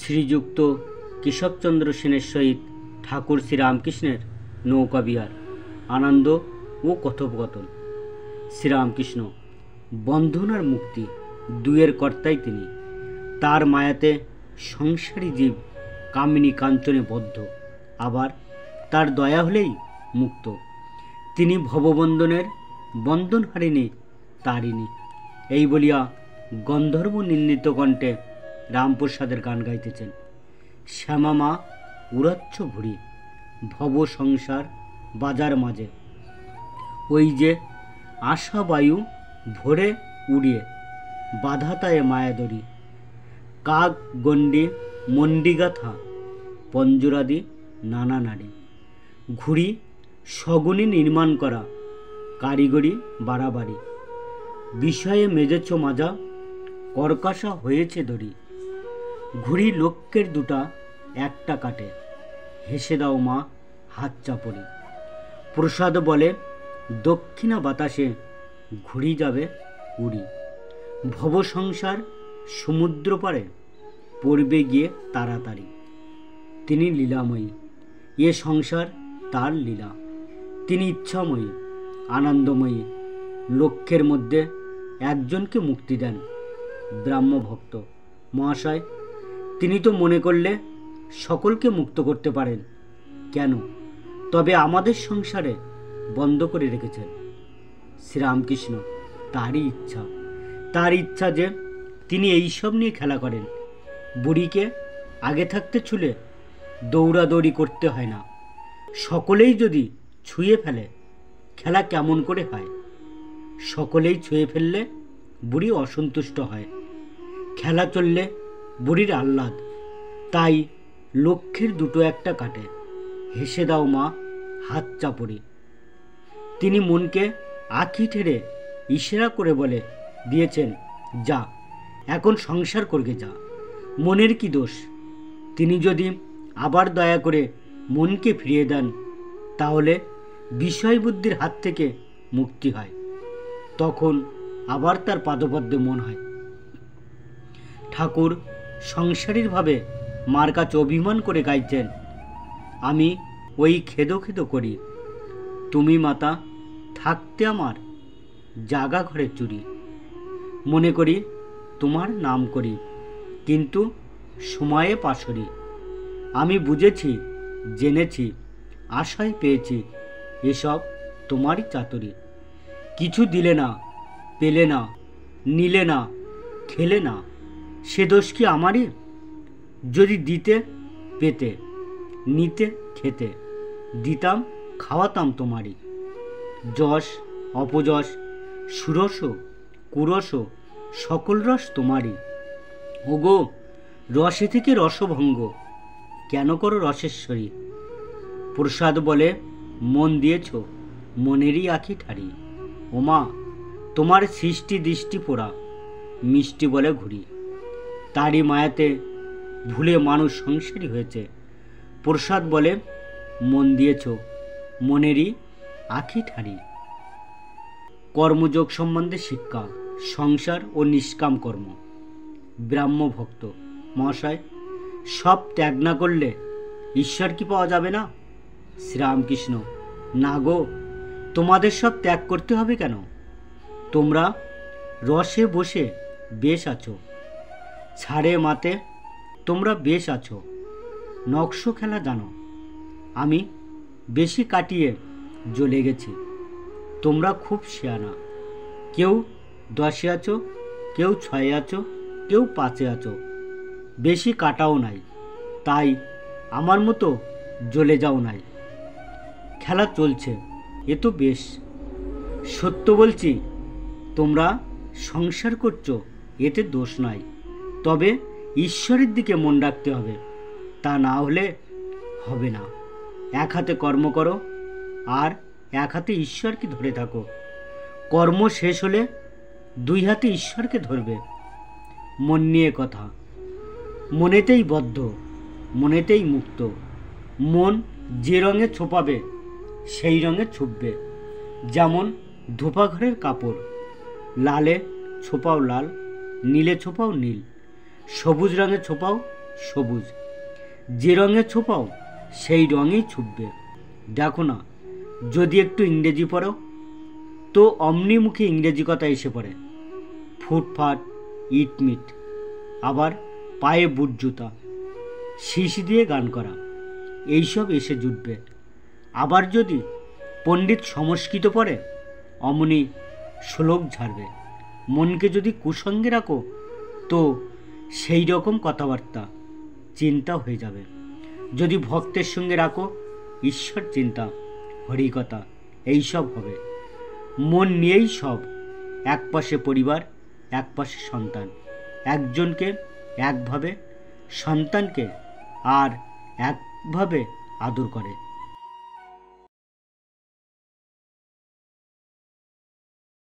শ্রীযুক্ত কেশবচন্দ্র সেনের সহিত ঠাকুর শ্রীরামকৃষ্ণের নৌকা বিহার, আনন্দ ও কথোপকথন। শ্রীরামকৃষ্ণ বন্ধন আর মুক্তি দুয়ের কর্তাই তিনি। তার মায়াতে সংসারী জীব কামিনী কাঞ্চনে বদ্ধ, আবার তার দয়া হলেই মুক্ত। তিনি ভববন্ধনের বন্ধন হারিনি তারিণী, এই বলিয়া গন্ধর্ব নিন্দিত কণ্ঠে রামপ্রসাদের গান গাইতেছেন। শ্যামা মা উড়াচ্ছ ঘুরি ভব সংসার বাজার মাঝে, ওই যে আশা বায়ু ভরে উড়িয়ে বাধাতায় মায়াদরি, কাক গণ্ডি মন্ডিগাথা পঞ্জরাদি নানা নারী, ঘুড়ি সগুনি নির্মাণ করা কারিগরি বাড়াবাড়ি, বিষয়ে মেজেছ মাজা কর্কশা হয়েছে দড়ি, ঘুড়ি লক্ষ্যের দুটা একটা কাটে, হেসে দাও মা হাত চাপড়ি। প্রসাদ বলে দক্ষিণা বাতাসে ঘুড়ি যাবে উড়ি, ভব সংসার সমুদ্র পারে পড়বে গিয়ে তাড়াতাড়ি। তিনি লীলাময়ী, এ সংসার তার লীলা। তিনি ইচ্ছাময়ী, আনন্দময়ী, লক্ষ্যের মধ্যে একজনকে মুক্তি দেন, ব্রাহ্মভক্ত মহাশয়। তিনি তো মনে করলে সকলকে মুক্ত করতে পারেন, কেন তবে আমাদের সংসারে বন্ধ করে রেখেছেন? শ্রীরামকৃষ্ণ তার ইচ্ছা যে তিনি এইসব নিয়ে খেলা করেন। বুড়িকে আগে থাকতে ছুলে দৌড়াদৌড়ি করতে হয় না। সকলেই যদি ছুঁয়ে ফেলে খেলা কেমন করে হয়? সকলেই ছুঁয়ে ফেললে বুড়ি অসন্তুষ্ট হয়। খেলা চললে বুড়ির আহ্লাদ, তাই লক্ষ্যের দুটো একটা কাটে, হেসে দাও মা হাত চাপড়ি। তিনি মনকে আঁখি ঠেড়ে ইশারা করে বলে দিয়েছেন, যা এখন সংসার করবে যা। মনের কি দোষ? তিনি যদি আবার দয়া করে মনকে ফিরিয়ে দেন, তাহলে বিষয় বুদ্ধির হাত থেকে মুক্তি হয়, তখন আবার তার পাদপদ্মে মন হয়। ঠাকুর সংসারীরভাবে মার কাছে অভিমান করে গাইছেন, আমি ওই খেদো খেদো করি, তুমি মাতা থাকতে আমার জাগা ঘরে চুরি, মনে করি তোমার নাম করি, কিন্তু সময়ে পাশরি। আমি বুঝেছি জেনেছি আশায় পেয়েছি, এসব তোমারই চাতুরি। কিছু দিলে না, পেলে না, নিলে না, খেলে না, সে দোষ কি আমারই? যদি দিতে পেতে, নিতে খেতে, দিতাম খাওয়াতাম তোমারই। যশ অপযশ সুরস কুরস সকল রস তোমারই। ওগো রসে থেকে রসভঙ্গ, কেন করো রসেশ্বরী? প্রসাদ বলে মন দিয়েছ মনেরই আঁখি ঠাড়ি, ওমা তোমার সৃষ্টি দৃষ্টি পোড়া মিষ্টি বলে ঘুরি। তারই মায়াতে ভুলে মানুষ সংসারী হয়েছে। প্রসাদ বলে মন দিয়েছ মনেরই আঁখি ঠাড়ি। কর্মযোগ সম্বন্ধে শিক্ষা, সংসার ও নিষ্কাম কর্ম। ব্রাহ্মভক্ত মহাশয়, সব ত্যাগ না করলে ঈশ্বর কি পাওয়া যাবে না? শ্রীরামকৃষ্ণ না গো, তোমাদের সব ত্যাগ করতে হবে কেন? তোমরা রসে বসে বেশ আছো, ছাড়ে মাতে তোমরা বেশ আছো, নকশ খেলা জানো। আমি বেশি কাটিয়ে জ্বলে গেছি, তোমরা খুব শেয়ানা। কেউ 10-এ আছো, কেউ 6-এ আছো, কেউ 5-এ আছো, বেশি কাটাও নাই, তাই আমার মতো জ্বলে যাও নাই। খেলা চলছে, এ তো বেশ। সত্য বলছি, তোমরা সংসার করছো, এতে দোষ নাই, তবে ঈশ্বরের দিকে মন রাখতে হবে, তা না হলে হবে না। এক হাতে কর্ম করো আর এক হাতে ঈশ্বরকে ধরে থাকো। কর্ম শেষ হলে 2 হাতে ঈশ্বরকে ধরবে। মন নিয়ে কথা, মনেতেই বদ্ধ, মনেতেই মুক্ত। মন যে রঙে ছোপাবে সেই রঙে ছুপবে। যেমন ধোপাঘরের কাপড়, লালে ছোপাও লাল, নীলে ছোপাও নীল, সবুজ রঙে ছোপাও সবুজ। যে রঙে ছোপাও সেই রঙেই ছুপবে। দেখো না, যদি একটু ইংরেজি পড়ো তো অমনি মুখে ইংরেজি কথা এসে পড়ে। ফুটফাট, ইটমিট, আবার পায়ে বুট জুতা, শিশি দিয়ে গান করা, এইসব এসে জুটবে। আবার যদি পণ্ডিত সংস্কৃত পড়ে অমনি শ্লোক ঝাড়বে। মনকে যদি কুসঙ্গে রাখো তো সেই রকম কথাবার্তা চিন্তা হয়ে যাবে। যদি ভক্তের সঙ্গে রাখো ঈশ্বর চিন্তা, হরিকথা, এইসব হবে। মন নিয়েই সব। এক পাশে পরিবার, এক পাশে সন্তান। একজনকে একভাবে, সন্তানকে আর একভাবে আদর করে।